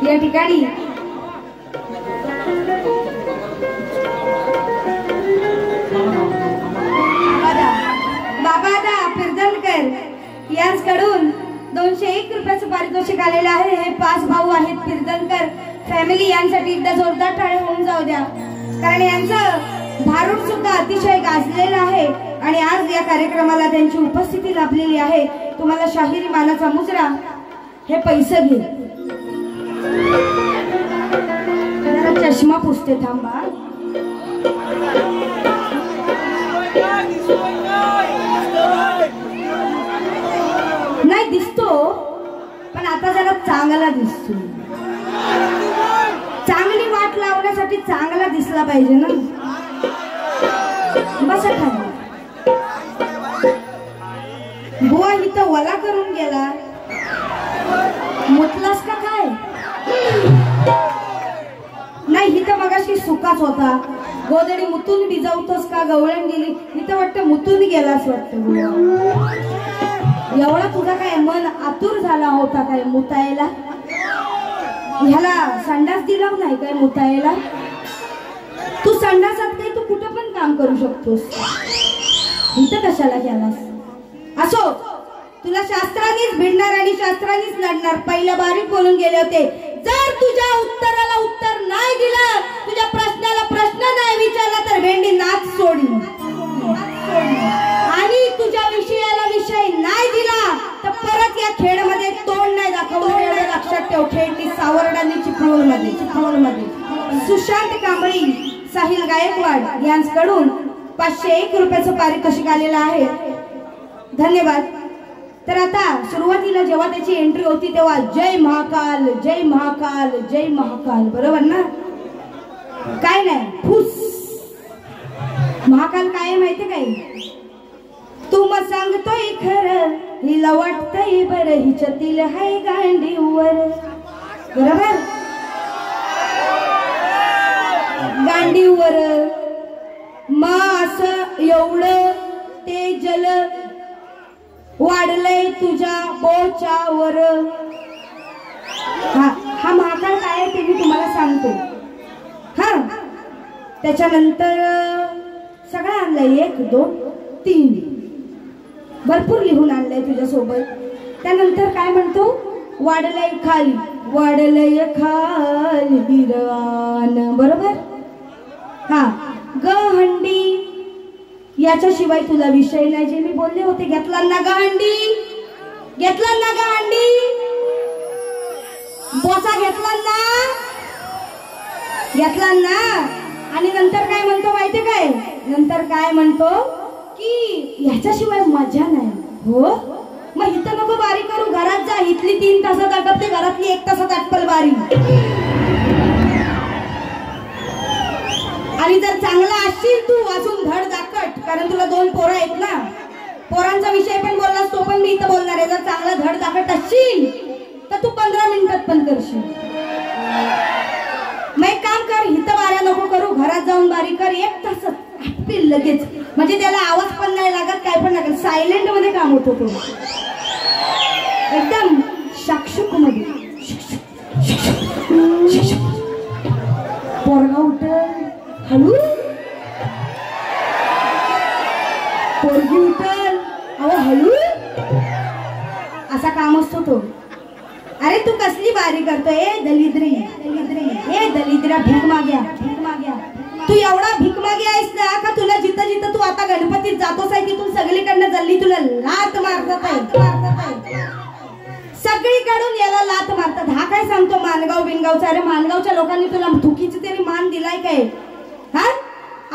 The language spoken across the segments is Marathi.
या ठिकाणी बाबा फिरदलकर यांच्याकडून 201 रुपयाचं पारितोषिक आलेलं आहे। हे 5 भाऊ आहेत फिरदलकर फॅमिली, यांसाठी एकदा जोरदार टाळ्या होऊन जाऊ द्या, कारण यांचं भारूड सुद्धा अतिशय गाजलेलं आहे आणि आज या कार्यक्रमाला त्यांची उपस्थिती लाभलेली आहे। तुम्हाला शाहिरी मानाचा मुजरा, हे पैसे घे, चष्मा पुसते थांबा। नाही दिसतो पण आता जरा चांगला दिसतो, चांगली वाट लावण्यासाठी चांगला दिसला पाहिजे ना। बसा खाली, बुवा इथं वला करून गेला, मुतलास का काय? नाही इथं मगाशी सुकाच होता, गोदडी मुतून भिजवतोस का? गवळण गेली इथं वाटतं मुतून गेलास वाटतं। एवढा तुझा काय मन आतुर झाला होता काय मुतायला? ह्याला संडास दिला नाही काय मुतायला? तू संडासात नाही, तू कुठं पण काम करू शकतोस, इथं कशाला गेलास? असो, तुला शास्त्रानेच भिडणार आणि शास्त्रानेच लढणार। पहिल्या बारीक बोलून गेले होते, जर तुझ्या उत्तराला उत्तर नाही दिलं, तुझ्या प्रश्नाला प्रश्न नाही विचारला तर भेंडी नाच सोडीन, आणि तुझ्या विषयाला विषय नाही दिला तर परत या खेळमध्ये तोंड नाही दाखवलं। एवढं लक्षात ठेव, खेळणी सावर्डांनी चिपळूणमध्ये सुशांत कांबळी साहिल गायकवाड यांच्याकडून 501 रुपयाचं पारितोषिक आलेलं आहे. धन्यवाद. तर आता सुरुवातीला जेव्हा त्याची एंट्री होती तेव्हा जय महाकाल जय महाकाल जय महाकाल, बरोबर ना? काय नाही, फुस. महाकाल काय माहिती काय? तू मग सांगतोय खरं, हिला वाटतंय बरं, हिच्यातील हाय गांडीवर, बरोबर? गांडीवर मास एवढं ते जल वाढलंय तुझ्या बोचावर. हा महाकाल काय आहे ते मी तुम्हाला सांगतो. हा, त्याच्यानंतर सगळं आणलंय, 1 2 3 भरपूर लिहून आणलंय तुझ्यासोबत. त्यानंतर काय म्हणतो? वाढलंय खाली, वाढलंय खाली हिरवान, बरोबर? हा, गहंडी याच्याशिवाय तुला विषय नाही. जे मी बोलले होते, घेतला ना गहंडी, घेतला ना गहंडी, बोचा घेतला ना, घेतला ना. आणि नंतर काय म्हणतो माहिती काय? नंतर काय म्हणतो की ह्याच्याशिवाय मजा नाही. हो, मग इथं नको बारी करू, घरात जा. इथली 3 तासात आटपते, घरातली 1 तासात आटपल बारी. आणि जर चांगला असशील तू अजून धड दाकट, कारण तुला 2 पोरं आहेत ना, पोरांचा विषय पण बोललास, तो पण मी इथं बोलणार आहे. जर चांगला धड दाकट असशील तर तू 15 मिनिटात पण करशील. मग एक काम कर, इथं बाऱ्या नको करू, घरात जाऊन बारी कर, 1 तासात आटपेल लगेच. म्हणजे त्याला आवाज पण नाही लागत, काय पण लागत, सायलेंट मध्ये काम होतो तो, एकदम शाक्षुक मध्ये. पोरगा उठल हळू, पोरगी उठल अहो हळू, असा काम असतो तो. अरे तू कसली बारी करतोय? दलिद्री दलिद्री, हे दलिद्रा, भीक माग्या, भीक माग्या. तू एवढा भीक मागे आहेस ना का तुला जिथं जिथं तू आता गणपतीत जातोस आहे तिथून सगळीकडनं जल्ली तुला लात मारतात आहे, सगळीकडून याला लात मारतात. हा काय सांगतो मानगाव बिनगावचा? अरे मानगावच्या लोकांनी तुला धुकीची तरी मान दिलाय काय? हा,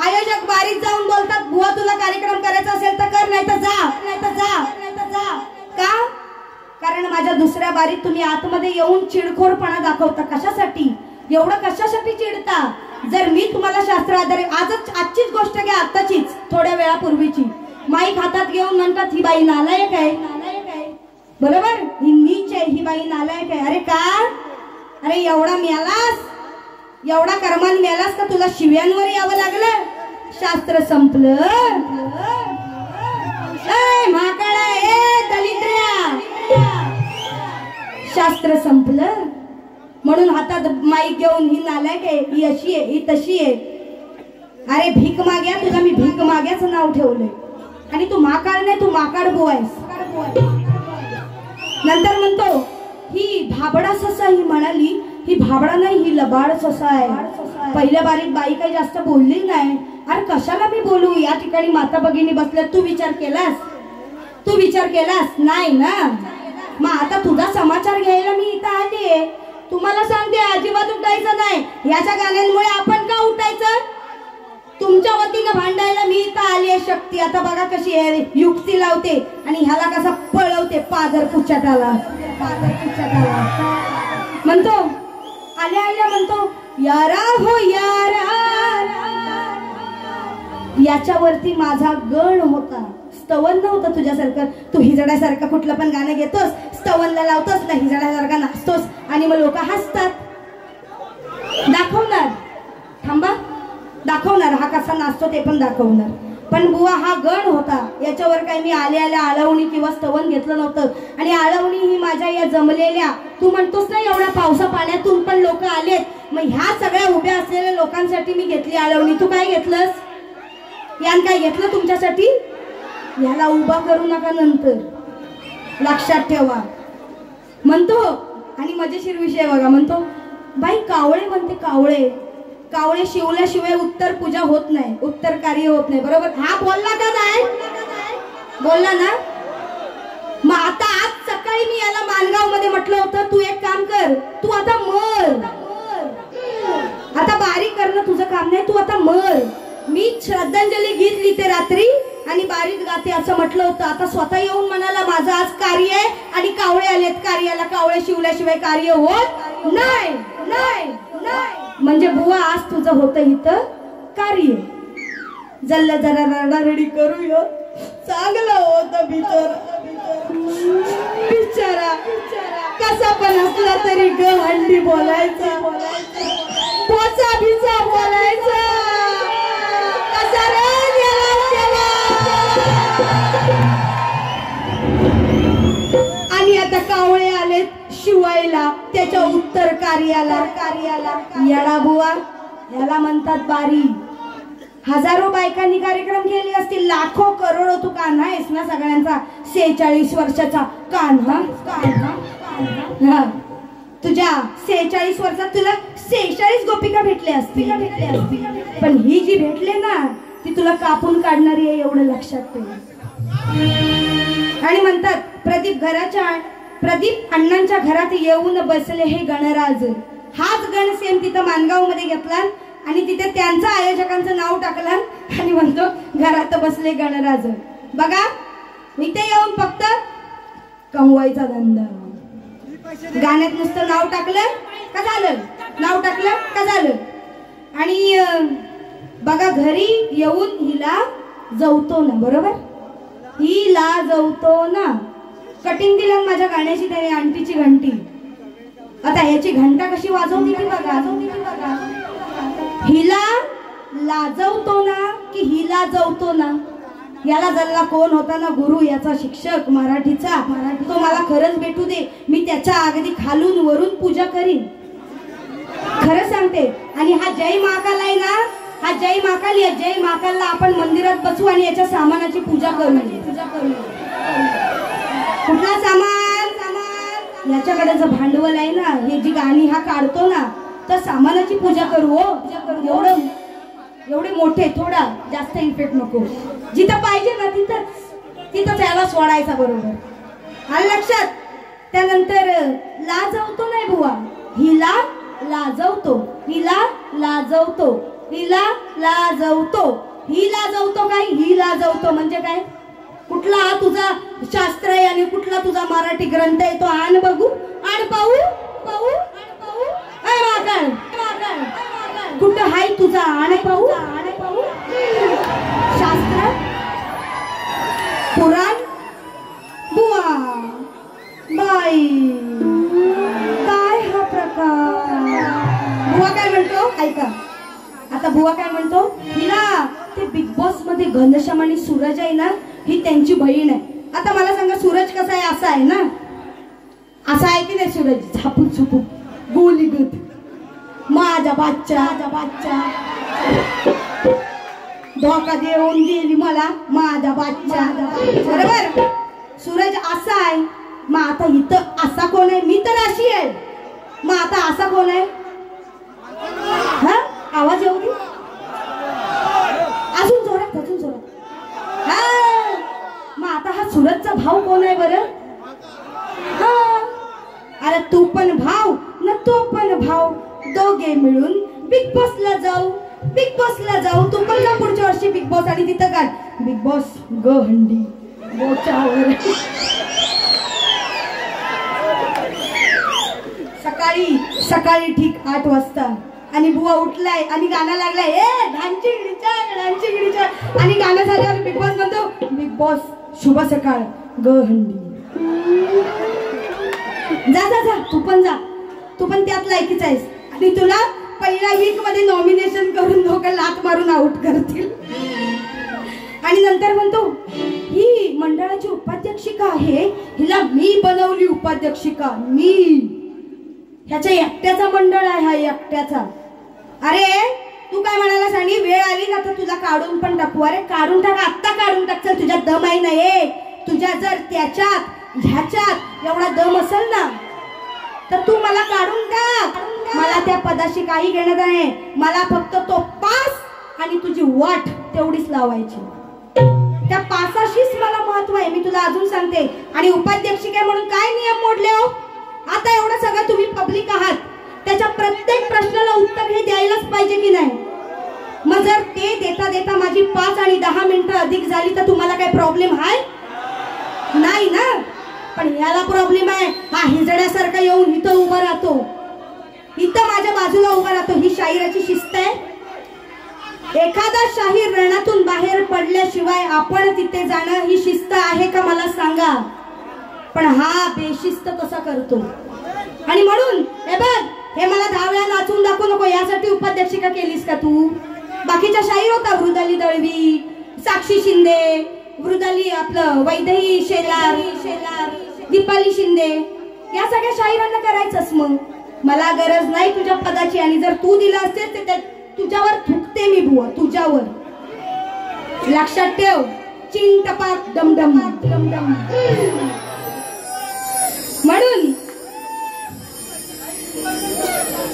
आयोजक बारीत जाऊन बोलतात, बुवा तुला कार्यक्रम करायचा असेल तर कर, नाही तर जा, नाही तर जा, नाही तर जा. का? कारण माझ्या दुसऱ्या बारीत तुम्ही आतमध्ये येऊन चिडखोरपणा दाखवता. कशासाठी? एवढं कशासाठी चिडता? जर मी तुम्हाला शास्त्र आधारे, आजचीच गोष्ट घ्या, आताचीच, थोड्या वेळापूर्वीची, माईक हातात घेऊन म्हणतात ही बाई नालायक आहे, नालायक आहे, बरोबर? ही नीच आहे, ही बाई नालायक आहे. अरे का? अरे एवढा मेलास, एवढा कर्मान मेलास का तुला शिव्यांवर यावं लागलं? शास्त्र संपलं. महाकाळा, ए दलिद्र्या, शास्त्र संपलं. म्हणून हातात माईक घेऊन ही नालायक आहे, ही अशी आहे, ही तशी आहे. अरे भीक माग्या, तुला मी भीक माग्याचं नाव ठेवलंय आणि तू महाकाळ नाही, तू माकाड बोवायस. नंतर म्हणतो ही भाबडा ससा, ही म्हणाली ही भाबडा नाही, ही लबाड ससा आहे. पहिल्या बारीत बाई काही जास्त बोलली नाही. अरे कशाला मी बोलू, या ठिकाणी माता भगिनी बसल्या, तू विचार केलास? तू विचार केलास नाही ना? मग आता तुझा समाचार घ्यायला मी इथं आले. तुम्हाला सांगते अजिबात उठायचं नाही. याच्या गाण्यांमुळे आपण का उठायचं? तुमच्या वतीनं भांडायला मी इथं आली आहे शक्ती. आता बघा कशी आहे, युक्ती लावते आणि ह्याला कसा पळवते, पादर पुच्छाटाला, पादर पुच्छाटाला. म्हणतो आल्या आल्या म्हणतो यारा हो यारा, याच्यावरती माझा गण होता. स्तवन नव्हतं तुझ्यासारखं. तू हिजड्यासारखं कुठलं पण गाणं घेतोस, स्तवनला लावतोस ना, हिजड्यासारखा नाचतोस आणि मग लोक हसतात. दाखवणार, थांबा, दाखवणार हा कसा नाचतो ते पण दाखवणार. पण बुवा हा गण होता, याच्यावर काही मी आल्या आल्या आळवणी किंवा स्तवन घेतलं नव्हतं. आणि आळवणी ही माझ्या या जमलेल्या, तू म्हणतोस ना एवढ्या पावसा पाण्यातून पण लोक आलेत, मग ह्या सगळ्या उभ्या असलेल्या लोकांसाठी मी घेतली आळवणी. तू काय घेतलंस? यान काय घेतलं तुमच्यासाठी? याला उभा करू नका, नंतर लक्षात ठेवा. म्हणतो आणि मजेशीर विषय बघा, म्हणतो बाई कावळे म्हणते, कावळे कावळे शिवल्याशिवाय उत्तर पूजा होत नाही, उत्तर कार्य होत नाही, बरोबर? हा बोलला का नाही? बोलला ना? मग आता आज सकाळी मी याला मानगाव मध्ये म्हटलं होतं तू एक काम कर, तू आता मर. आता बारीक करणं तुझं काम नाही, तू आता मर. मी श्रद्धांजली गीत लिहिते रात्री आणि बारीत गाते असं म्हटलं होतं. आता स्वतः येऊन म्हणाला माझं आज कार्य आहे आणि कावळे आलेत कार्याला, कावळे शिवल्याशिवाय कार्य होत नाही नाही नाही. म्हणजे बुवा आज तुझं होतं इथं कार्य. जल्ला जरा रडारडी करूया, चांगलं होतं भीतर बिचारा कसा पण असला तरी गहंडी बोलायचा, पोचा बिचा बोलायचा. कसा रे आणि आता कावळे आलेत शिवायला त्याच्या उत्तर कार्याला. येडा बुवा याला म्हणतात बारी. हजारो बायकांनी कार्यक्रम केले असतील, लाखो करोडो. तू कान आहेस ना सगळ्यांचा 46 वर्षाचा कान. हा तुझ्या 46 वर्षात तुला 46 गोपिका भेटले असतील, पण ही जी भेटले ना ती तुला कापून काढणारी आहे एवढं लक्षात ठेव. आणि म्हणतात प्रदीप अण्णांच्या घरात येऊन बसले हे गणराज. हाच गण सेम तिथं मानगाव मध्ये घेतला आणि तिथे त्यांचं आयोजकांचं नाव टाकलं आणि म्हणतो घरात बसले गणराज. बघा इथे येऊन फक्त कमवायचा धंदा. गाण्यात नुसतं नाव टाकलं का झालं, नाव टाकलं का झालं. आणि बघा घरी येऊन हिला जवतो ना, बरोबर हिला जवतो ना. कटिंग दिलं माझ्या गाण्याची त्याने आंटीची घंटी. आता याची घंटा कशी वाजवून दिली बघा. हिला लाजवतो ना की हिला जवतो ना. याला जल्ला कोण होता ना गुरु, याचा शिक्षक मराठीचा. तो मला खरंच भेटू दे, मी त्याच्या अगदी खालून वरून पूजा करीन, खरं सांगते. आणि हा जय महाकाल आहे ना, हा जय महाकाल. या जय महाकालला आपण मंदिरात बसू आणि याच्या सामानाची पूजा करू. कुठला सामान? याच्याकडे जर भांडवल आहे ना, हे जी गाणी हा काढतो ना, तर सामानाची पूजा करू. हो एवढे मोठे, थोडा जास्त इफेक्ट नको. जिथं पाहिजे ना तिथं त्याला सोडायचा, बरोबर आलं लक्षात. त्यानंतर लाजवतो नाही बुवा, हिला लाजवतो, हिला लाजवतो, हिला लाजवतो. ही लाजवतो काय, ही लाजवतो म्हणजे काय. कुठला हा तुझा शास्त्र आहे आणि कुठला तुझा मराठी ग्रंथ आहे तो आण बघू, आण पाहू पाहू पाहू. कुठं हाय तुझा आण पाहू, आण पाहू. शास्त्र पुराण बुवा बाई काय हा प्रकार. बुवा काय म्हणतो ऐका. आता बुवा काय म्हणतो, हिला ते बिग बॉस मध्ये घनश्याम आणि सूरज आहे ना, ही त्यांची बहीण आहे. आता मला सांगा सूरज कसा आहे, असा आहे ना, असा आहे की नाही सूरज, झापून झुपून गोलीगत. माझा बाच्चा धोका देऊन गेली मला माझा बाच्चा, बरोबर. सूरज असा आहे, मग आता इथं असा कोण आहे, मी तर अशी आहे, मग आता असा कोण आहे. हा आवाज येऊ दे अजून जोरात, अजून जोरात. हा मग आता हा सूरजचा भाऊ कोण आहे बरं. हा अरे तू पण भाव ना तो पण भाव, दोघे मिळून बिग बॉसला जाऊ, बिग बॉसला जाऊ. तू पण जा पुढच्या वर्षी बिग बॉस आणि तिथं काय बिग बॉस गहंडी बोचावर. सकाळी ठीक 8 वाजता आणि बुवा उठलाय आणि गाणं लागलाय, ए ढांचिगडीच्या आणि गाणं झाल्यावर बिग बॉस म्हणतो, बिग बॉस शुभ सकाळ गहंडी. जा जा जा तू पण जा, तू पण त्यात लायकीच आहेस. आणि तुला पहिल्या वीक मध्ये नॉमिनेशन करून लोकं लात मारून आउट करतील. आणि नंतर म्हणतो ही मंडळाची उपाध्यक्षिका आहे, हिला मी बनवली उपाध्यक्षिका, मी. ह्याच्या एकट्याचा मंडळ आहे हा, एकट्याचा. अरे तू काय म्हणालास, आणि वेळ आली ना तर तुला काढून पण टाकू. अरे काढून टाक, आत्ता काढून टाक. चल तुझ्यात दम आहे ना, ये तुझ्या जर त्याच्यात ह्याच्यात एवढा दम असेल ना तर तू मला काढून टाक. मला त्या पदाशी काही घेणं नाही, मला फक्त तो पास आणि तुझी वाट तेवढीच लावायची. त्या पासाशीच मला महत्व आहे, मी तुला अजून सांगते. आणि उपाध्यक्षिका म्हणून काय नियम मोडले हो. आता एवढं सगळं तुम्ही पब्लिक आहात, त्याच्या प्रत्येक प्रश्नाला उत्तर हे द्यायलाच पाहिजे की नाही. मग जर ते देता देता माझी 5 आणि 10 मिनिटं अधिक झाली तर तुम्हाला काय प्रॉब्लेम आहे? नाही ना. पण याला प्रॉब्लेम आहे. हा हिजड्यासारखा येऊन इथं उभा राहतो, इथं माझ्या बाजूला उभा राहतो. ही शाहिराची शिस्त आहे. एखादा शाहीर रणातून बाहेर पडल्याशिवाय आपण तिथे जाणं ही शिस्त आहे का मला सांगा? पण हा बेशिस्त कसा करतो. आणि म्हणून हे बघ, हे मला 10 वेळा नाचून दाखवू नको. यासाठी उपाध्यक्षिका केलीस का तू? बाकीच्या शाहीर होता, वृदाली दळवी, साक्षी शिंदे, वृदाली आपलं वैदेही शेलार, दीपाली शिंदे, या सगळ्या शाहिरांना करायचंच. मग मला गरज नाही तुझ्या पदाची. आणि जर तू दिला असेल तर तुझ्यावर थुकते मी बुवा, तुझ्यावर. लक्षात ठेव. चिंग टपाक डमडम डमडम. म्हणून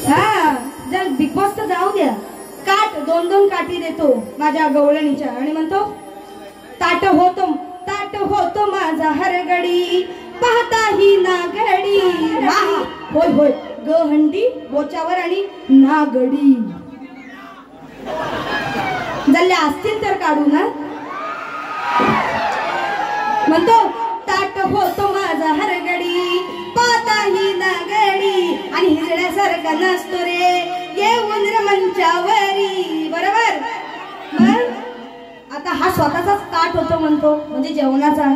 हा जर बिग बॉस तर जाऊ द्या, काट 2-2 काठी देतो माझ्या गवळणीच्या आणि म्हणतो ताट होतो माझा हरगडी, पाहता ही नागडी. होय होय, गहंडी बोचावर आणि नागडी. जल्ल्या असतील तर काढू ना. म्हणतो ताट होतो माझा हरगडी, पाहता ही नागडी, आणि हिजड्यासारखा नसतो रे येऊन मंचावरी. बरोबर. आता हा स्वतःचाच ताट होतो म्हणतो, म्हणजे जेवणाचा.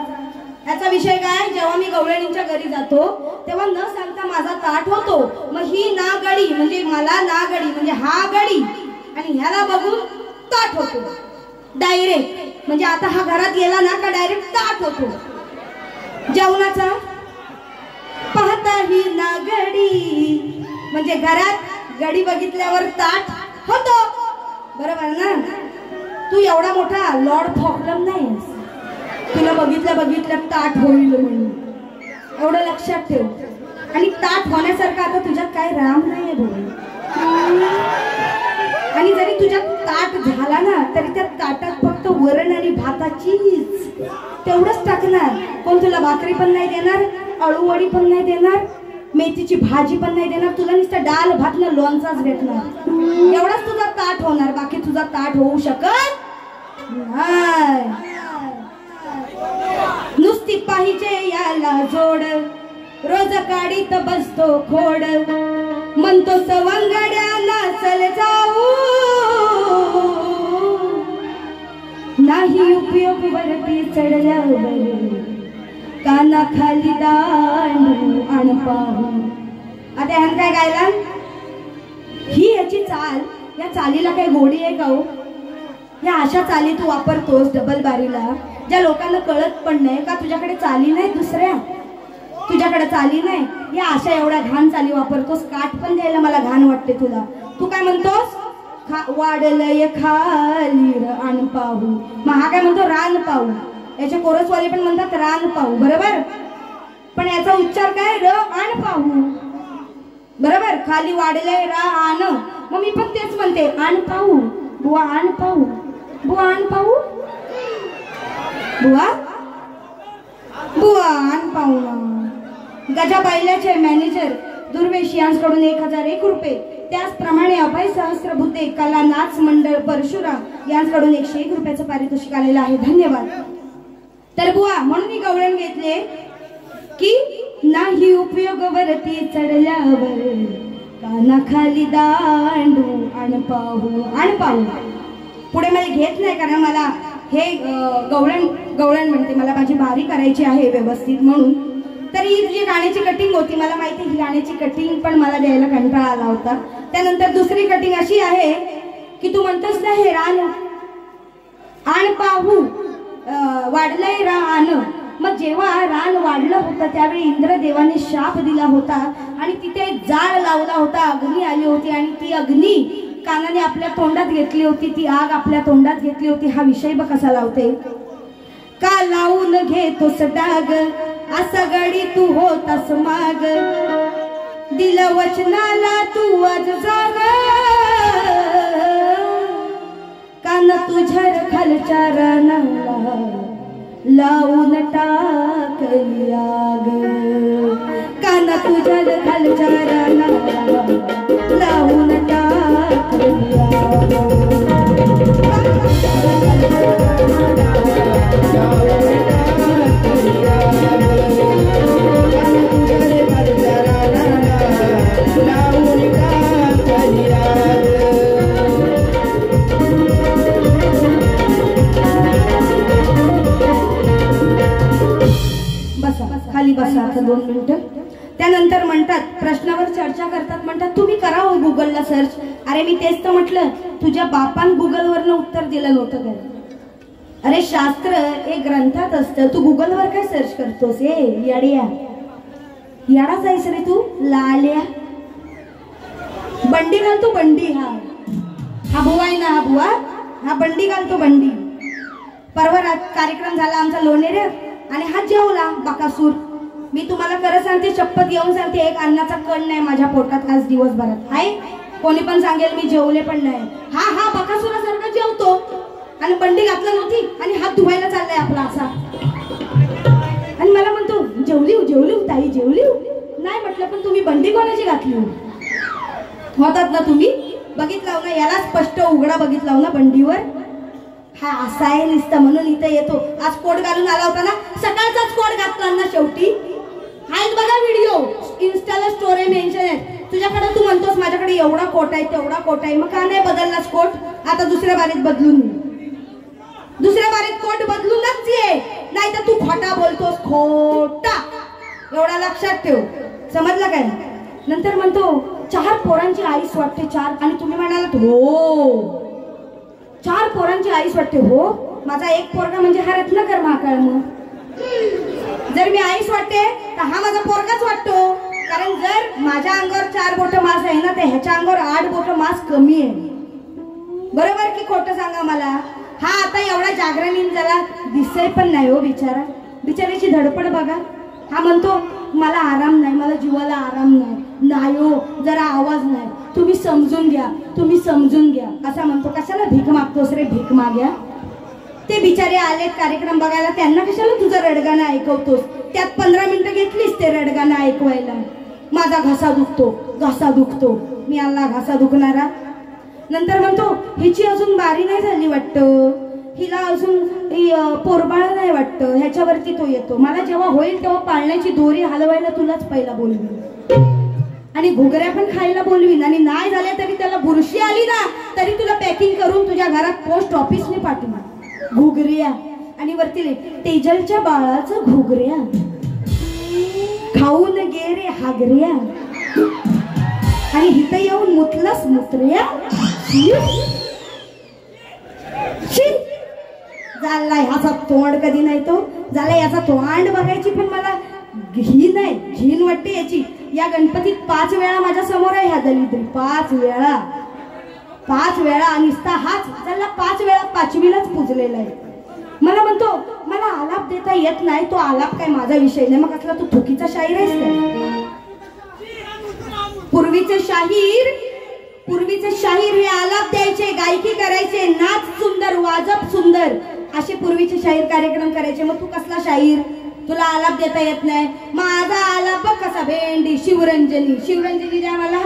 याचा विषय काय, जेव्हा मी गवळणींच्या घरी जातो तेव्हा न सांगता माझा ताट होतो. मग ही नागडी म्हणजे मला नागडी म्हणजे हा गडी, आणि ह्याला बघून ताट होतो डायरेक्ट. म्हणजे आता हा घरात गेला ना का डायरेक्ट ताट होतो जेवणाचा. पाहता ही नागडी म्हणजे घरात गडी बघितल्यावर ताट होतो. बरोबर ना. तू एवढा मोठा लॉर्ड प्रॉब्लेम नाहीस, तुला बघितल्या ताट होईल म्हणून. एवढं लक्षात ठेव. आणि ताट होण्यासारखं आता तुझ्यात काय राम नाहीये भाऊ. आणि जरी तुझ्यात ताट झाला ना तरी त्या ताटात फक्त वरण आणि भाताचीच तेवढंच टाकणार. कोण तुला भाकरी पण नाही देणार, अळूवडी पण नाही देणार, मेथीची भाजी पण नाही देणार. तुला नुसतं डाल भात न लोणचाच भेटणार. एवढाच तुझा ताट होणार, बाकी तुझा ताट होऊ शकत नाही. नुसती पाहिजे याला जोड, रोज काढीत बसतो खोड, म्हणतो सवंगड्याला चल जाऊ, नाही उपयोग वरती चढल्यावर काना खाली दांडू आण पाहू. आता ह्यान काय गायला, ही याची चाल, या चालीला काही गोडी आहे का हो? या अशा चाली तू वापरतोस डबल बारीला, ज्या लोकांना कळत पण नाही का तुझ्याकडे चाली नाही, दुसऱ्या तुझ्याकडे चाली नाही, या अशा एवढ्या घाण चाली वापरतोस. काठ पण द्यायला मला घाण वाटते तुला. तू काय म्हणतोस, वाढलंय खाली आण पाहू. मग हा काय म्हणतो, रान पाहू. याचे कोरसवाले पण म्हणतात रान पाहू. बरोबर. पण याचा उच्चार काय, र आण पाहू. बरोबर. खाली वाढलंय रा आण. मग मी पण तेच म्हणते, आण पाहू बुवा, आण पाहू बुवा, आण पाहू बुवा, बुवा आण पाहू ना. गजा बैल्याचे मॅनेजर दुर्वेश यांच्याकडून 1001 रुपये. त्याचप्रमाणे अभय सहस्त्रबुद्धे कला नाच मंडळ परशुराम यांच्याकडून 101 रुपयाचं पारितोषिक आलेलं आहे. धन्यवाद. तर बुवा म्हणून मी गवळण घेतले की नाही उपयोग वरती चढल्यावर काना खाली दांडू आण पाहू, आण पाहू. पुढे मला घेत नाही कारण मला हे गवळण म्हणते, मला माझी बारी करायची आहे व्यवस्थित म्हणून. तर ही जी गाण्याची कटिंग होती, मला माहिती ही गाण्याची कटिंग पण मला द्यायला कंटाळा आला होता. त्यानंतर दुसरी कटिंग अशी आहे की तू म्हणतोस ना हे रान आण पाहू, वाढलंय रान. मग जेव्हा रान वाढलं होतं त्यावेळी इंद्रदेवाने शाप दिला होता आणि तिथे जाळ लावला होता, अग्नी आली होती आणि ती अग्नी कानाने आपल्या तोंडात घेतली होती, ती आग आपल्या तोंडात घेतली होती. हा विषय बघ कसा लावते, का लावून घेतोस डाग असा गडी तू होतास माग, दिल वचनाला तू आज जाग, कान तुझ्या खालच्या रानाला लावून टाकली आग, कान तुझ्या खालच्या रानाला लावून टाकली आग. असं 2 मिनिटं. त्यानंतर म्हणतात प्रश्नावर चर्चा करतात, म्हणतात तुम्ही करा हो गुगलला सर्च. अरे मी तेच तर म्हटलं, तुझ्या बापान गुगलवरनं उत्तर दिलं नव्हतं काय? अरे शास्त्र एक ग्रंथात असतं, तू गुगलवर काय सर्च करतोस? येड्या येडा जायस रे तू, लाल्या. बंडी घालतो बंडी. हा बुवा आहे ना, हा बुवा, हा बंडी घालतो बंडी. परवा कार्यक्रम झाला आमचा लोणेऱ्यात आणि हा जेवला बकासूर. मी तुम्हाला खरं सांगते, शपथ घेऊन सांगते, एक अन्नाचा कण नाही माझ्या पोटात आज दिवसभरात. आहे कोणी पण सांगेल मी जेवले पण नाही. हा बकासुरासारखा जेवतो आणि बंडी घातला नव्हती आणि हात धुवायला चाललाय आपला असा. आणि मला म्हणतो जेवली ताई जेवली. नाही म्हटलं पण तुम्ही बंडी कोणाची घातली होतात ना तुम्ही? बघितला ना, याला स्पष्ट उघडा बघितला ना बंडीवर. हा असा आहे नुसतं म्हणून इथं येतो. आज कोट घालून आला होता ना, सकाळचाच कोट घातला ना शेवटी. आहेत बघा व्हिडिओ, इन्स्टाला स्टोरी मेन्शन आहेत. तुझ्याकडे तू म्हणतोस माझ्याकडे एवढा कोट आहे तेवढा कोट आहे, मग का नाही बदललास कोट? आता दुसऱ्या बारीत बदलून दुसऱ्या बारीत कोट बदलूनच ये, नाही तर तू खोटा बोलतोस, खोटा. एवढा लक्षात ठेव, समजलं काय? नंतर म्हणतो 4 पोरांची आईस वाटते 4. आणि तुम्ही म्हणालात हो 4 पोरांची आईस वाटते. हो माझा एक पोरगा म्हणजे हा रत्नाकर महाकाळ. मग जर मी आईस वाटते तर हा माझा पोरगाच वाटतो. कारण जर माझ्या अंगावर 4 बोटं मांस आहे ना, तर ह्याच्या अंगावर 8 बोटं मांस कमी आहे. बरोबर की खोटं सांगा मला? हा आता एवढा जागरणीन जरा दिसय पण नाही हो बिचारा. बिचाराची धडपड बघा. हा म्हणतो मला आराम नाही, मला जीवाला आराम नाही हो, जरा आवाज नाही, तुम्ही समजून घ्या असा म्हणतो. कशाला भीक मागतोस रे, भीक माग्या. ते बिचारे आलेत कार्यक्रम बघायला, त्यांना कशाला तुझं रडगाणं ऐकवतोस? त्यात 15 मिनिटं घेतलीस ते रडगाणं ऐकवायला. माझा घसा दुखतो. मी आला घसा दुखणारा. नंतर म्हणतो हिची अजून बारी नाही झाली वाटतं, हिला अजून पोरबाळ नाही वाटतं. ह्याच्यावरती तो येतो. मला जेव्हा होईल तेव्हा पाळण्याची दोरी हलवायला तुलाच पहिला बोलवीन आणि घुगऱ्या पण खायला बोलवीन. आणि नाही झाले तरी त्याला बुरशी आली ना, तरी तुला पॅकिंग करून तुझ्या घरात पोस्ट ऑफिसने पाठवणार घुगऱ्या. आणि वरती तेजलच्या बाळाचं घुगऱ्या खाऊन गे रे हागऱ्या. आणि इथं येऊन मुतलस मुत्र्या. झालाय ह्याचा तोंड कधी नाही तो झाला. याचा तोंड बघायची पण मला घीन वाटते याची. या गणपतीत 5 वेळा माझ्या समोर आहे ह्या दलिद्री. 5 वेळा नुसता हाच त्याला 5 वेळा 5वीलाच पुजलेला आहे. मला म्हणतो मला आलाप देता येत नाही. तो आलाप काय माझा विषय नाही. मग असला तू थुकीचा शाहीर आहेस काय? पूर्वीचे शाहीर हे आलाप द्यायचे, गायकी करायचे, नाच सुंदर, वाजप सुंदर, असे पूर्वीचे शाहीर कार्यक्रम करायचे. मग तू कसला शाहीर? तुला आलाप देता येत नाही. माझा आलाप बघ कसा भेंडी. शिवरंजनी द्या मला.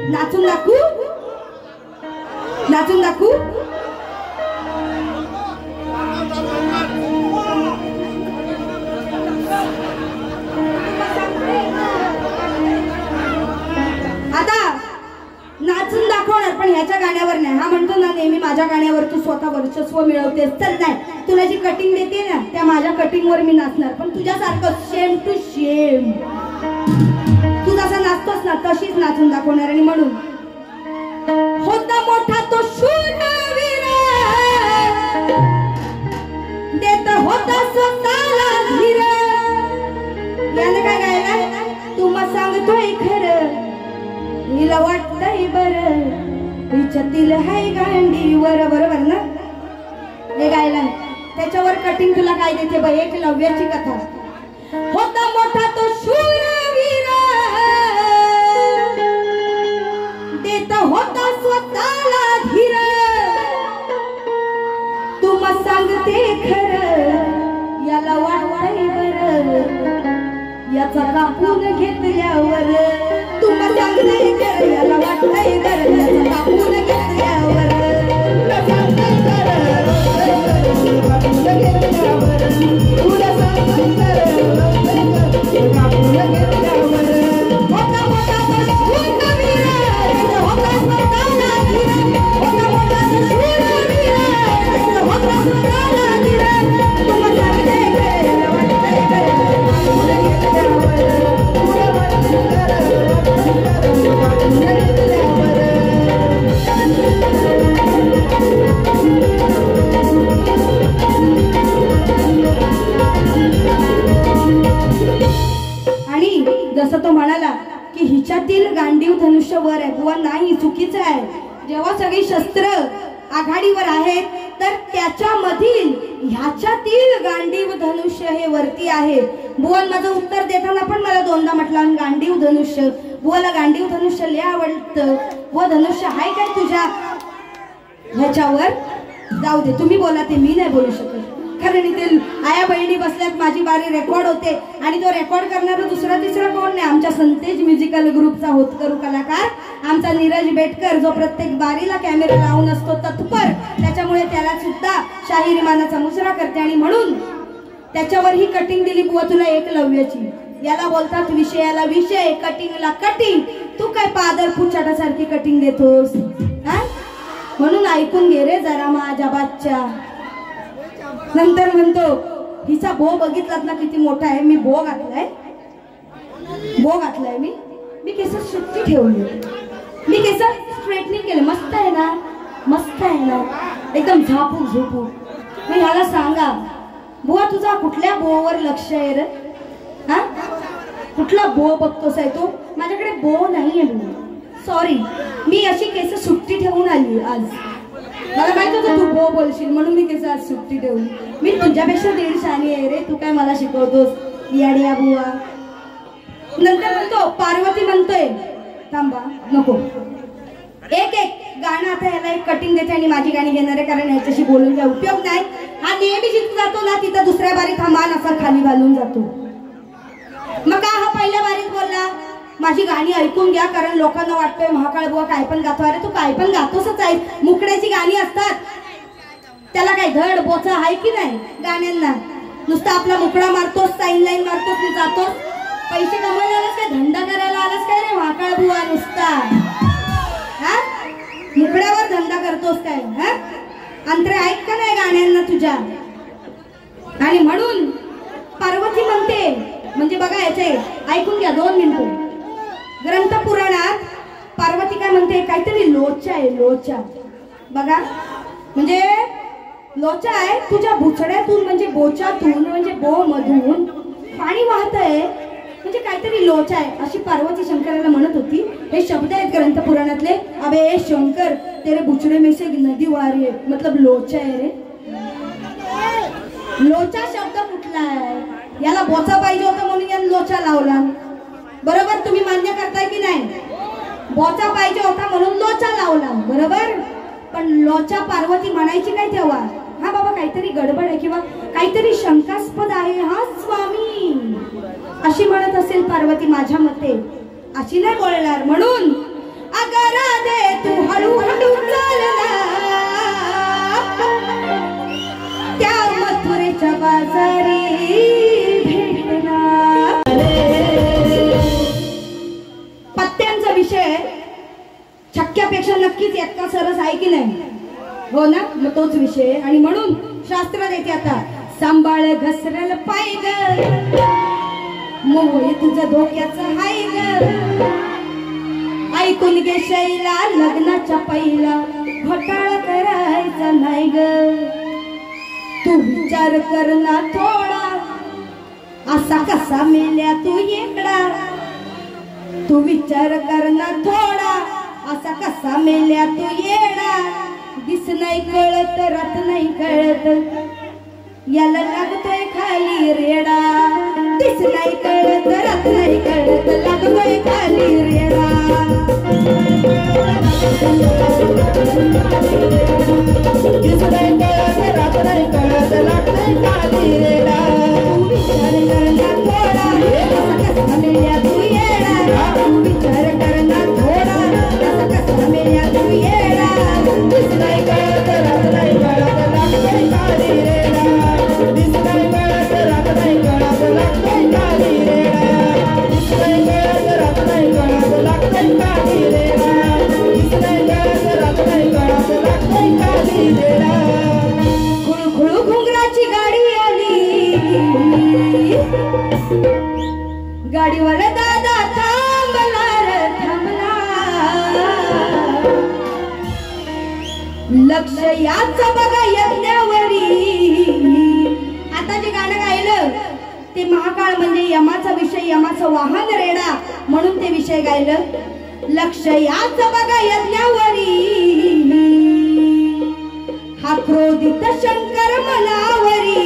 नाचून दाखवू नाचून दाखवू? आता नाचून दाखवणार, पण ह्याच्या गाण्यावर नाही. हा म्हणतो ना नेहमी माझ्या गाण्यावर तू स्वतः वर्चस्व मिळवतेस, तर नाही, तुला जी कटिंग देते ना त्या माझ्या कटिंग वर मी नाचणार, पण तुझ्यासारखं सेम टू सेम तू जसा नाचतोस ना तशीच नाचून दाखवणार. आणि म्हणून होता मोठा तो शूरवीर देत होता स्वतःला धीर. यानं काय गायला? तू मग सांगतोय खरं, हिला वाटतंय बरं, हिच्यातील हाय गांडीवर. बरोबर ना? हे गायला त्याच्यावर कटिंग तुला काय देते बघ, एकलव्याची कथा. होता मोठा तो शूरवीर देत होता स्वतःला धीर. तू मग सांगते खरं, याला वाटतंय बरं, याचा कापून घेतल्यावर. तू मग सांगते खरं, याला वाटतंय बरं, याचा कापून घेतल्यावर. तुला सांगते खरं, कापून घेतल्यावर. होता मोठा तो शूरवीर देत होता स्वतःला धीर. होता मोठा तो शूरवीर देत होता स्वतःला धीर. तू मग सांगते खरं, याला वाटतंय बरं, कापून घेतल्यावर. तुला वाटतंय खरं, कापून घेतल्यावर. आणि जसं तो म्हणाला की हिच्यातील गांडीव धनुष्य वर आहे, बुवा नाही, चुकीचं आहे. जेव्हा सगळी शस्त्र आघाडीवर आहेत तर त्याच्यामधील ह्याच्यातील गांडीव धनुष्य हे वरती आहे. बुवा माझं उत्तर देताना पण मला दोनदा म्हटलं गांडीव धनुष्य. बुवाला गांडीव धनुष्य लय आवडतं. बुवा धनुष्य आहे काय तुझ्या ह्याच्यावर? जाऊ दे, तुम्ही बोला, ते मी नाही बोलू शकत. कारण इथे आया बहिणी बसल्यात, माझी बारी रेकॉर्ड होते आणि तो रेकॉर्ड करणारा दुसरा तिसरा कोण नाही, आमच्या संतेज म्युझिकल ग्रुपचा होतकरू कलाकार आमचा नीरज बेटकर, जो प्रत्येक बारीला कॅमेरा लावून असतो तत्पर. त्याच्यामुळे त्याला सुद्धा शाहीर मानाचा मुजरा करते. आणि म्हणून त्याच्यावर ही कटिंग दिली बुवा तुला एकलव्याची. याला बोलतात विषयाला विषय, कटिंगला कटिंग. तू काय पादर पुचाटासारखी कटिंग देतोस? म्हणून ऐकून घे रे जरा माझ्या बादच्या. नंतर म्हणतो हिचा बो बघितलात ना किती मोठा आहे. मी बो घातलाय, बो घातलाय मी केस सुट्टी ठेवली, मी केस स्ट्रेटनिंग केले. मस्त आहे ना, मस्त आहे ना, एकदम झापून झोपून. मग ह्याला सांगा बुवा तुझा कुठल्या बोवर लक्ष आहे रे? हा, कुठला बो बघतोस आहे तू? माझ्याकडे बो नाहीये बुवा, सॉरी. मी अशी केस सुट्टी ठेवून आली आज. मला माहित होतं तू बो बोलशील म्हणून मी केस आज सुट्टी ठेवली. मी तुझ्यापेक्षा 1.5 शाणी आहे रे, तू काय मला शिकवतोस याडिया बुवा. नंतर म्हणतो पार्वती म्हणतोय थांबा नको, एक गाणं आता ह्याला एक कटिंग देते आणि माझी गाणी घेणार आहे, कारण ह्याच्याशी बोलून काय उपयोग नाही. हा नेहमी जिथे जातो ना तिथं दुसऱ्या बारीत हा मान असा खाली घालून जातो. मग का हा पहिल्या बारीत बोलला माझी गाणी ऐकून घ्या, कारण लोकांना वाटतंय महाकाळ बुवा काय पण गातो. अरे तू काय पण गातोसच आहे. मुकड्याची गाणी असतात, त्याला काय धड बोचा आहे की नाही गाण्यांना? नुसता आपला मुकडा मारतोस, साईन लाईन मारतोस, मी जातोस. पैसे कमवायला आलास काय? धंदा करायला आलास काय रे महाकाळ बुवा? नुसता हा मुकड्यावर धंदा करतोस काय? हा अंतरे आहेत का नाही गाण्यांना तुझ्या? आणि म्हणून पार्वती म्हणते, म्हणजे बघा याचे ऐकून घ्या 2 मिनिटं. ग्रंथ पुराणात पार्वती काय म्हणते, काहीतरी लोचा आहे, लोचा. बघा म्हणजे लोचा आहे, तुझ्या भुचड्यातून म्हणजे बोचातून म्हणजे बो मधून पाणी वाहत आहे, म्हणजे काहीतरी लोचा आहे, अशी पार्वती शंकराला म्हणत होती. हे शब्द आहेत ग्रंथ पुराणातले. अबे शंकर तेरे बुचड़े में से नदी वाह रही है, मतलब लोचा आहे रे. लोचा शब्द कुठला आहे? याला बोचा पाहिजे होता म्हणून याने लोचा लावला. बरोबर, तुम्ही मान्य करताय की नाही? बोचा पाहिजे होता म्हणून लोचा लावला, बरोबर. पण लोचा पार्वती म्हणायची काय तेव्हा? हा बाबा काहीतरी गडबड आहे किंवा काहीतरी शंकास्पद आहे. हा स्वामी अशी म्हणत असेल पार्वती माझ्या मते, अशी नाही बोलणार. म्हणून अगं राधे तू हळूहळू चालना, आहे की नाही? हो ना, मग तोच विषय. आणि म्हणून शास्त्र देते आता, सांभाळ घसरल पाय ग, मोह तुझं धोक्याचं हाय ग. ऐकून घे शैला, लग्नाच्या पहिला घोटाळा करायचा नाही ग. तू विचार कर ना थोडा, असा कसा मेल्या तू येकडा. तू विचार कर ना थोडा, असा कसा मेल्या तू येडा. दिस नाही कळत, रात नाही कळत, याला लागतोय खाली रेडा. दिस नाही कळत, रात नाही कळत, लागतोय खाली रेडा. दिस नाही कळत, रात नाही कळत, लागतोय खाली रेडा. तू विचार कर ना थोडा, असा कसा मेल्या तू येडा. तू विचार कर ना थोडा, असा कसा मेल्या तू येडा. दिस नाही कळत, रात नाही कळत, लागतोय खाली रेडा. दिस नाही कळत, रात नाही कळत, लागतोय खाली रेडा. दिस नाही कळत, रात नाही कळत, लागतोय खाली रेडा. दिस नाही कळत, रात नाही कळत, लागतोय खाली रेडा. खुळखुळू घुंगराची गाडी आली, गाडीवर दादा थांबला रे थांबला. लक्ष याचं बघा यज्ञावरी. आता जे गाणं गायलं ते महाकाळ म्हणजे यमाचा विषय, यमाचं वाहन रेडा म्हणून ते विषय गायलं. लक्ष याचं बघा यज्ञावरी, हा क्रोधित शंकर मनावरी.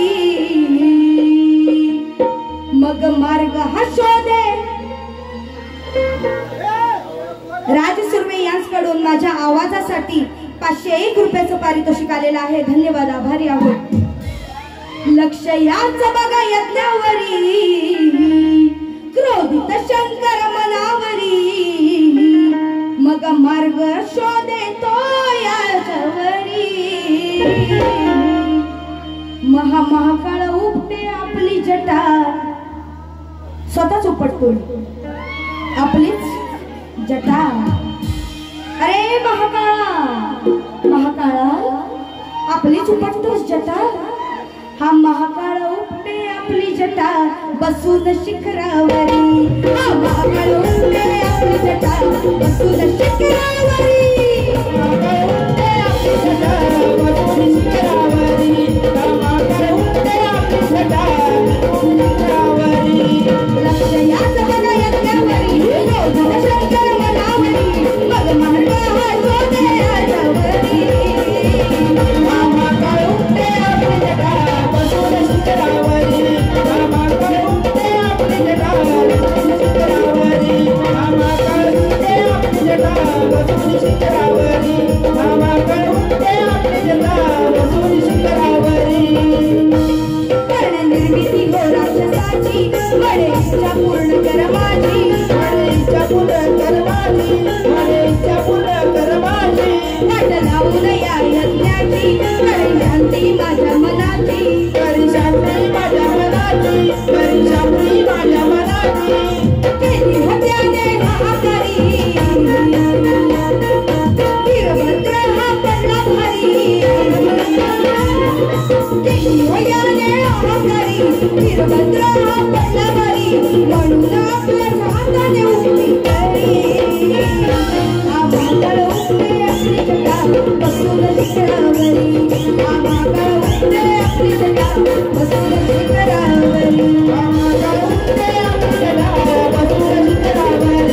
मग मार्ग हा शोधे. राज सुर्वे यांच्याकडून माझ्या आवाजासाठी 501 रुपयाचं पारितोषिक आलेलं आहे. धन्यवाद, आभारी आहोत. लक्ष याच बघा यज्ञावरी, क्रोधित शंकर मनावरी. मग मार्ग शोधे तो याच्यावरी. महाकाळ उपटे आपली जटा, स्वतःच उपटतो आपलीच जटा. अरे महाकाळा आपलीच उपटतोस जटा. हा महाकाळ उपटे आपली जटा, बसून शिखरावरी. हा महाकाळ उपटे आपली जटा, बसून शिखरावरी. महाकाळ उपटे आपली जटा, बसून शिखरावरी. महाकाळ उपटे आपली जटा, बसून शिखरावरी. लक्ष याच बघा यज्ञावरी, क्रोधित शंकर मनावरी. मग मार्ग हा शोधे याच्यावरी. महाकाळ उपटे आपली जटा, बसून शिखरावरी. महाकाळ उपटे आपली जटा, बसून शिखरावरी. महाकाळ उपटे आपली जटा, बसून शिखरावरी. महाकाळ उपटे आपली जटा, बसून शिखरावरी. कर्ण निर्मिती हो राक्षसाची, वडे इच्छा पूर्ण कर माझी. वडे इच्छा पूर्ण कर माझी. वडे इच्छा पूर्ण कर माझी. वाट लावून या यज्ञाची, करी शांती माझ्या मनाची. करी शांती माझ्या मनाची. करी शांती माझ्या मनाची. केली होत्याने हाहाकारी, वीरभद्र हा पडला भारी. केली होत्याने हाहाकारी, वीरभद्र हा पडला भारी. म्हणून आपल्या हाताने उभी करी. महाकाळ उपटे आपली जटा, बसून शिखरावरी. महाकाळ उपटे आपली जटा, बसून शिखरावरी. महाकाळ उपटे आपली जटा, बसून शिखरावरी.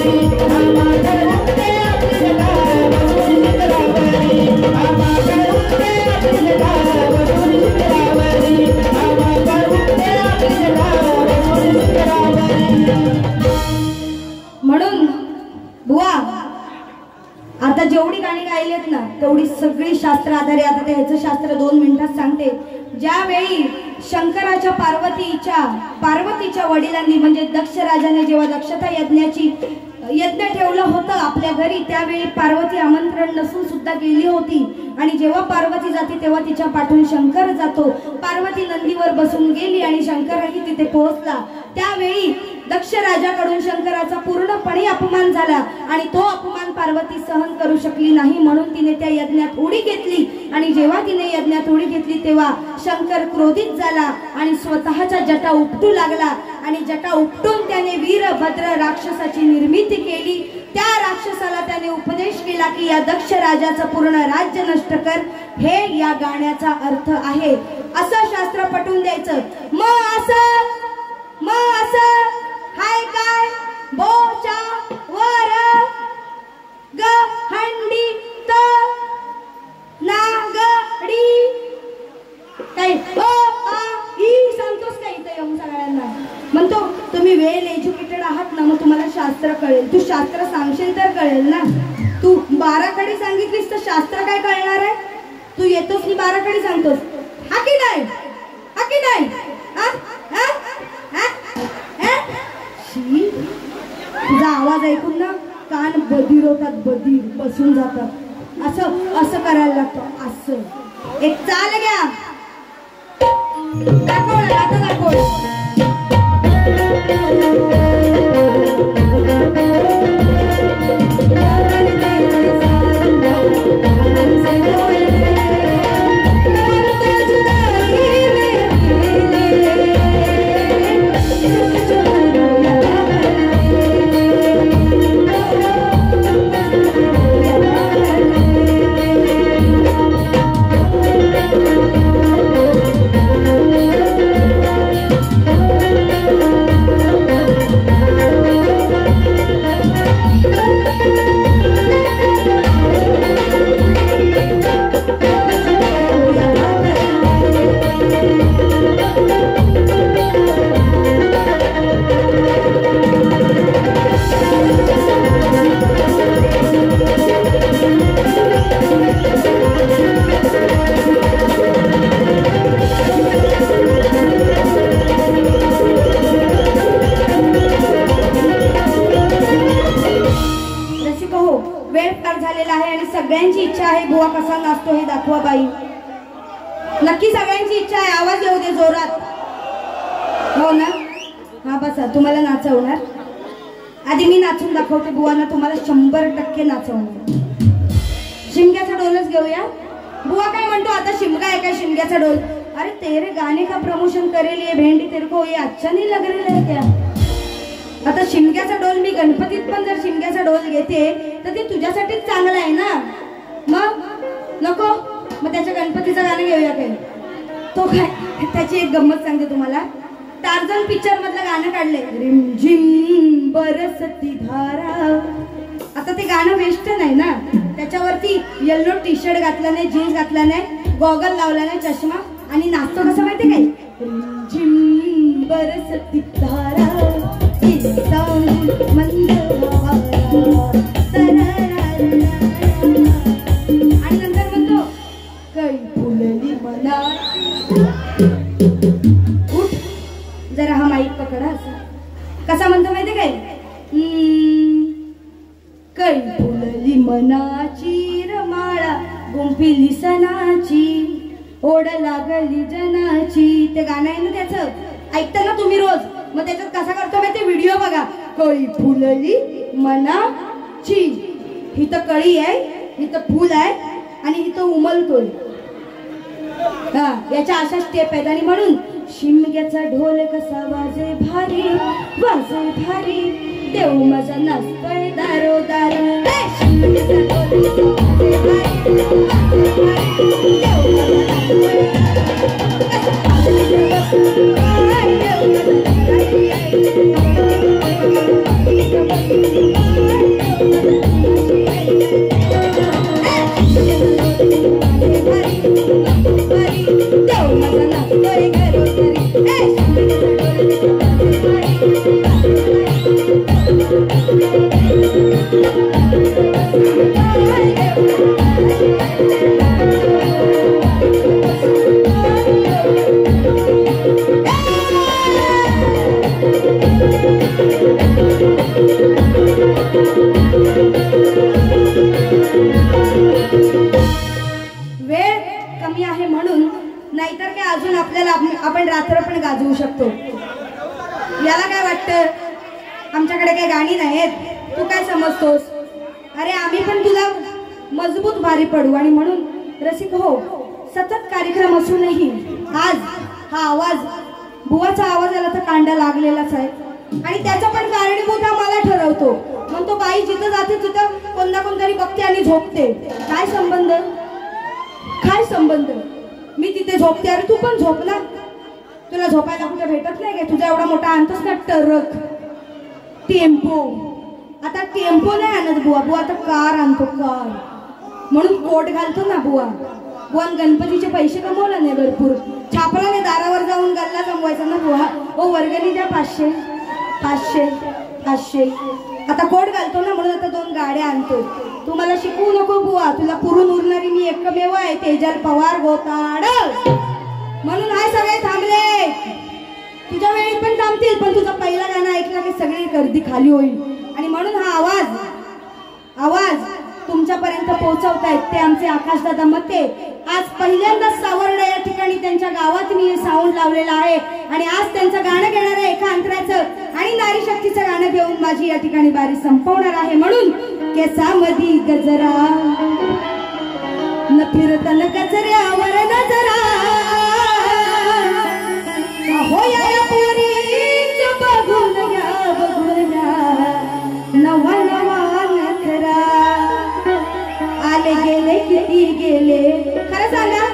महाकाळ उपटे आपली जटा, बसून शिखरावरी. महाकाळ उपटे आपली जटा, बसून शिखरावरी. महाकाळ उपटे आपली जटा, बसून शिखरावरी. म्हणून बुवा आता जेवढी गाणी गायलेत ना तेवढी सगळी शास्त्र आधारे. आता ह्याचं शास्त्र 2 मिनिटात सांगते. ज्यावेळी शंकराच्या पार्वतीच्या वडिलांनी म्हणजे दक्ष राजाने जेव्हा दक्षता यज्ञ ठेवलं होतं आपल्या घरी, त्यावेळी पार्वती आमंत्रण नसून सुद्धा गेली होती. आणि जेव्हा पार्वती जाते तेव्हा तिच्या पाठून शंकर जातो. पार्वती नंदीवर बसून गेली आणि शंकरही तिथे पोहोचला. त्यावेळी दक्ष राजाकडून शंकराचा पूर्णपणे पूर्णपणे अपमान झाला आणि तो अपमान पार्वती सहन करू शकली नाही, म्हणून तिने त्या यज्ञात उडी घेतली. आणि जेव्हा तिने यज्ञात उडी घेतली तेव्हा शंकर क्रोधित झाला आणि स्वतःच्या जटा उपटू लागला. आणि जटा उपटून त्याने वीरभद्र राक्षसाची निर्मिती केली. त्या राक्षसाला त्याने उपदेश केला की या दक्ष राजाचं पूर्ण राज्य नष्ट कर. हे या गाण्याचा अर्थ आहे, असं शास्त्र पटवून द्यायचं. मग असं हाय काय बोचा वर ग हंडी त नागडी काय सांगतोस का इथं येऊन सगळ्यांना? म्हणतो तुम्ही वेल एज्युकेटेड आहात ना, मग तुम्हाला शास्त्र कळेल. तू शास्त्र सांगशील तर कळेल ना. तू 12 कडे सांगितलीस तर शास्त्र काय कळणार आहे? तू येतोस की 12 कडे सांगतोस? हा की नाही? तुझा आवाज ऐकून ना कान बधीर होतात, बधीर बसून जातात. असं करायला लागतं. असं एक चाल घ्या, दाखव आता दाखव. सगळ्यांची इच्छा आहे बुवा कसा नाचतो हे दाखवा बाई. नक्की सगळ्यांची इच्छा आहे. आवाज येऊ दे जोरात. हो ना? हा बसा, तुम्हाला नाचवणार. आधी मी नाचून दाखवते बुवांना, तुम्हाला 100% नाचवणार. शिमग्याचा डोलच घेऊया. बुवा काय म्हणतो आता? शिमगा आहे काय? शिमग्याचा डोल. अरे तेरे गाने का प्रमोशन करेल ये भेंडी, तेरे को ये अच्छा नहीं लग रहा है क्या? आता शिमग्याचा डोल मी गणपतीत पण जर शिमग्याचा डोल घेते तर ते तुझ्यासाठीच चांगलं आहे ना. मग नको, मग त्याच्या गणपतीचं गाणं घेऊया काय? तो काय, त्याची एक गंमत सांगते तुम्हाला. टार्झन पिक्चर मधलं गाणं काढले, रिमझिम बरसती धारा. आता ते गाणं वेस्ट नाही ना. त्याच्यावरती येल्लो टी शर्ट घातला नाही, जीन्स घातला नाही, गॉगल लावला नाही, चष्मा, आणि नाचतो कसं माहिती काय? रिमझिम बरसती धारा आणि नंतर म्हणतो कै फुलली मना. उठ जरा, हा माईक पकडा. कसा म्हणतो माहिती काय? कै फुलली मनाची रमाळा, गुंफिली सणाची, ओढ लागली जनाची. ते गाणं आहे ना त्याचं, ऐकता ना तुम्ही रोज. मग त्याच्यात कसा करतो माहिती? व्हिडिओ बघा. कळी फुलली मनाची. हिथं कळी आहे, हिथं फुल आहे, आणि हिथं उमलतोय. हा, याच्या अशा स्टेप आहेत. आणि म्हणून शिमग्याचा ढोल कसा वाजे भारी, वाजे भारी, देव माझा नाचतोय दारोदार. शिमग्याचा ढोल वाजे भारी, वाजे भारी, देव नाहीतर काय अजून आपल्याला आपण रात्र पण गाजवू शकतो. याला काय वाटतं? आमच्याकडे काही गाणी नाहीत. तू काय समजतोस? अरे आम्ही पण तुला मजबूत भारी पडू. आणि म्हणून रसिक हो, सतत कार्यक्रम असूनही आज हा आवाज, बुवाचा आवाज आला तर कांडा लागलेलाच आहे. आणि त्याचा पण कारणीभूत हा मला ठरवतो. म्हणतो बाई जिथं जाते तिथं कोणता कोणतरी बघते आणि झोपते. काय संबंध? काय संबंध? मी तिथे झोपते, अरे तू पण झोप ना. तुला झोपायला कुठे भेटत नाही का? तुझा एवढा मोठा आणतोस ना ट्रक, टेम्पो. आता टेम्पो नाही आणत बुवा, बुवा आता कार आणतो, कार. म्हणून कोट घालतो ना बुवा. बुवा गणपतीचे पैसे कमवला नाही भरपूर, छापला नाही, दारावर जाऊन गल्ला जमवायचा ना बुवा. ओ वर्गणी द्या 500 500 500. आता कोट घालतो ना म्हणून आता 2 गाड्या आणतो. तू मला शिकवू नको बुवा, तुला पुरून उरणारी मी एकमेव आहे, तेजल पवार गोताड. म्हणून हाय सगळे थांबले. तुझ्या वेळी पण थांबतील, पण तुझं पहिला गाणं ऐकलं की सगळी गर्दी खाली होईल. आणि म्हणून हा आवाज तुमच्यापर्यंत पोहोचवतायत ते आमचे आकाशदादा मते. आज पहिल्यांदा सावर्डा या ठिकाणी त्यांच्या गावात मी साऊंड लावलेला आहे. आणि आज त्यांचं गाणं घेणार आहे एका अंतराचं, आणि नारी शक्तीचं गाणं घेऊन माझी या ठिकाणी बारी संपवणार आहे. म्हणून केसामधी गजरा न फिरतन गजऱ्यावर नजरा, हो या पोरीच बघून या बघून या नवा नवा नखरा. आले गेले किती गेले. खरं सांगा,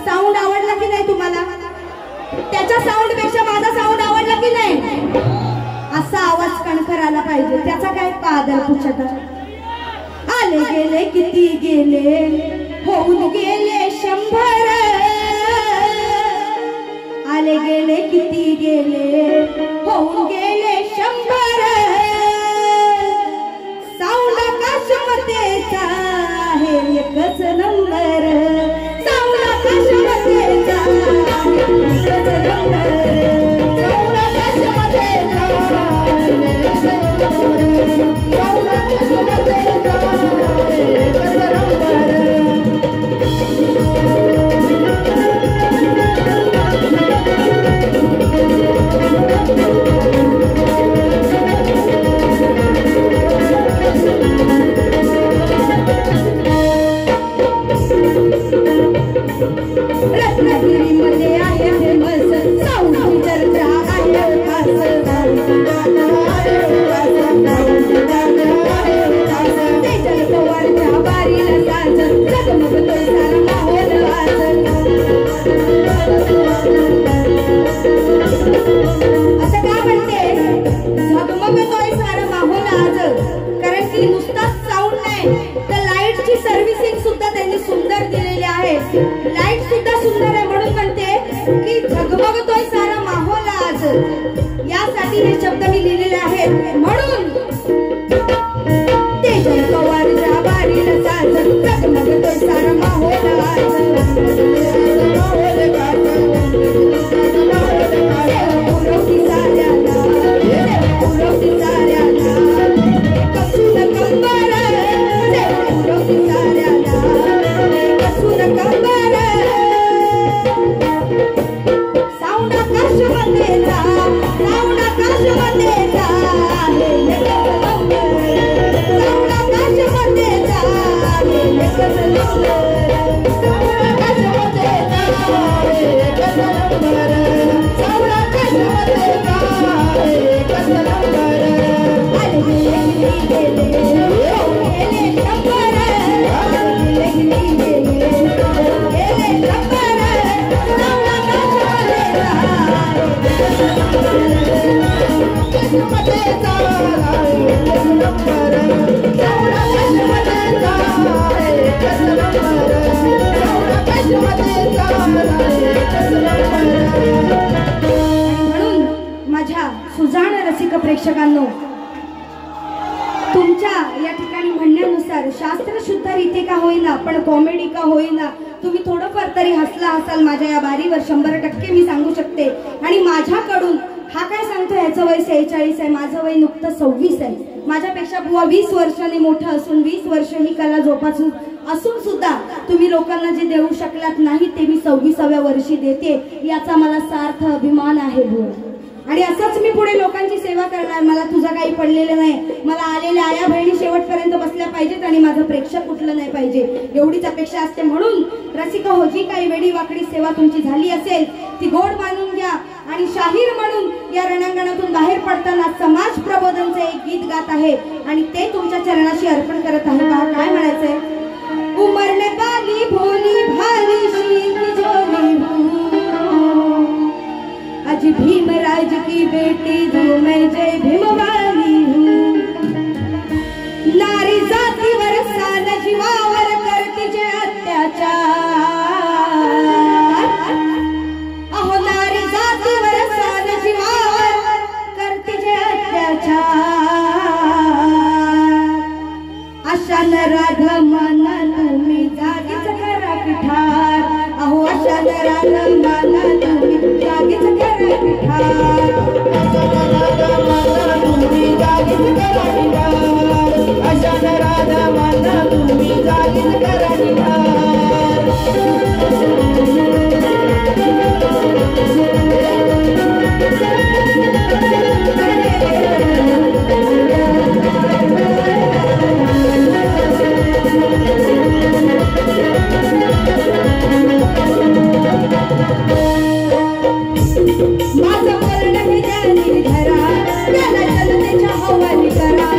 साऊंड आवडला की नाही तुम्हाला? त्याच्या साऊंड पेक्षा माझा साऊंड आवडला की नाही? असा आवाज कणखर आला पाहिजे. त्याचा काय पादर पुछता. आले गेले किती गेले, होऊन गेले 100. आले गेले किती गेले, होऊन गेले 100. साऊंड आकाशमध्येचा आहे एकच नंबर. साऊंड आकाशमध्येचा आहे एकच नंबर. साऊंड आकाशमध्येचा आहे एकच नंबर. साऊंड आकाशमध्येचा आहे एकच नंबर. रत्नागिरीमध्ये आहे फेमस साऊंड चर्चा आहे खास. तेजल पवारच्या बारीला साज, जगमगतोय सारा माहोल आज. असं का म्हणते झगमगतोय सारा माहोल आज? कारण की नुसताच साऊंड नाही तर लाईटची सर्व्हिसिंग सुद्धा त्यांनी सुंदर दिलेली आहे. लाईट सुद्धा सुंदर आहे. म्हणून म्हणते की झगमगतोय सारा माहोल आज. यासाठी हे शब्द मी लिहिलेले आहेत. म्हणून तेजल पवारच्या बारीला साज, झगमगतोय सारा माहोल आज. पुरवती साऱ्याला, पुरवती साऱ्याला कसून कंबर. पुरवती साऱ्याला कसून कंबर. साऊंड आकाशमध्येचा, साऊंड आकाशमध्येचा आहे एकच नंबर. साऊंड आकाशमध्येचा आहे एकच नंबर. साऊंड आकाशमध्येचा आहे एकच नंबर. साऊंड आकाशमध्येचा आहे एकच नंबर. आले गेले गेले गेले 100. आले गेले गेले गेले 100. साऊंड आकाशमध्येचा म्हणून माझ्या सुजाण रसिक प्रेक्षकांनो, तुमच्या या ठिकाणी म्हणण्यानुसार शास्त्रशुद्ध रीती का होईना पण कॉमेडी का होईना तुम्ही थोडंफार तरी हसला असाल माझ्या या बारीवर. 100% मी सांगू शकते. आणि माझ्याकडून हा काय सांगतो, ह्याचं वय 46 आहे, माझं वय नुकतं 26 आहे. माझ्यापेक्षा बुवा 20 वर्षांनी मोठं असून 20 वर्ष ही कला जोपासून असून सुद्धा तुम्ही लोकांना जे देऊ शकलात नाही ते मी 26व्या वर्षी देते. याचा मला सार्थ अभिमान आहे बुवा. आणि असंच मी पुढे लोकांची सेवा करणार. मला तुझं काही पडलेलं नाही. मला आलेल्या आया बहिणी शेवटपर्यंत बसल्या पाहिजेत आणि माझं प्रेक्षक कुठलं नाही पाहिजे एवढीच अपेक्षा असते. म्हणून रसिक हो, जी काही वेडी वाकडी सेवा तुमची झाली असेल ती गोड मानून घ्या आणि शाहीर म्हणून या रणांगणातून बाहेर पडताना समाज प्रबोधनचं एक गीत गात आहे आणि ते तुमच्या चरणाशी अर्पण करत आहे. पहा काय म्हणायचंय. उमरने बाली भोली भाली शीत जोली हूँ, आज भीमराज की बेटी जो मैं जय भीम वाली हूँ. नारी जातीवर सान जीवावर करती जे अत्याचार, अहो नारी जातीवर सान जीवावर करती जे अत्याचार. अशा नराधमांना तुम्ही जागीच करा पिठार, अहो अशा नराधमांना तुम्ही जागीच करा पिठार. अशा नराधमांना तुम्ही जागीच करा पिठार, अशा नराधमांना तुम्ही जागीच करा पिठार. माझं मरण हे ज्यांनी धरा, त्याला जनतेच्या हवाली करा,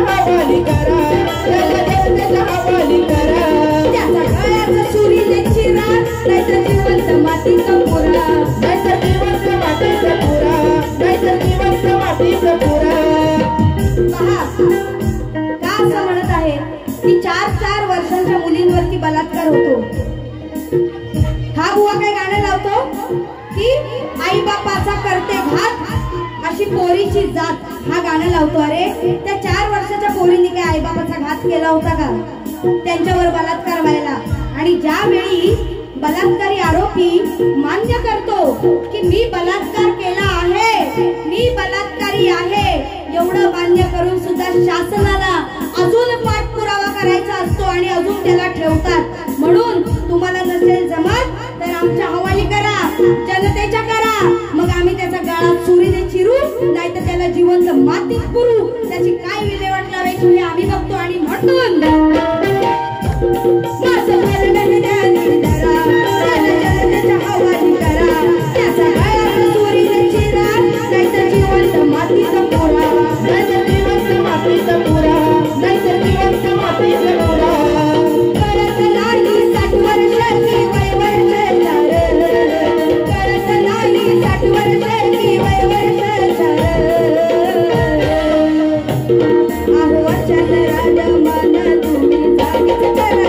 हवाली करा, त्याला जनतेच्या हवाली करा. त्याचा गळ्याचा सुरीने चिरा, नाहीतर जिवंत मातीचा पुरा, नाहीतर जिवंत मातीचा पुरा, नाहीतर जिवंत मातीचा पुरा. पहा का असं म्हणत आहे की 4-4 वर्षांच्या मुलींवरती बलात्कार होतो. हा बुवा काय गाणं लावतो की आई बापाचा करते घात अशी पोरीची जात, हा गाणं लावतो. अरे त्या 4 वर्षाच्या पोरीने काय आई बापाचा घात केला होता का? त्यांच्यावर बलात्कार व्हायला. आणि ज्यावेळी बलात्कारी आरोपी मान्य करतो की मी बलात्कार केला आहे, मी बलात्कारी आहे, एवढं मान्य करून सुद्धा शासनाला अजून पाठपुरावा करायचा असतो आणि अजून त्याला ठेवतात. म्हणून तुम्हाला नसेल जमत तर आमच्या हवाली करा, जनतेच्या करा, मग आम्ही त्याचा गळा सुरीने चिरू, नाहीतर त्याला जिवंत मातीत पुरू. त्याची काय विल्हेवाट लावायची हे आम्ही बघतो. आणि म्हणून माझं मरण हे ज्यांनी धरा, त्याला जनतेच्या हवाली करा, त्याचा गळा सुरीने चिरा, नाहीतर जिवंत मातीचा पुरा, नाहीतर जिवंत मातीचा पुरा, नाहीतर जिवंत मातीचा पुरा. कळत नाही 60 वर्षाची वय वर्षाचार, कळत नाही 60 वर्षाची वय वर्षाचार. अहो अशा नराधमांना तुम्ही जागीच करा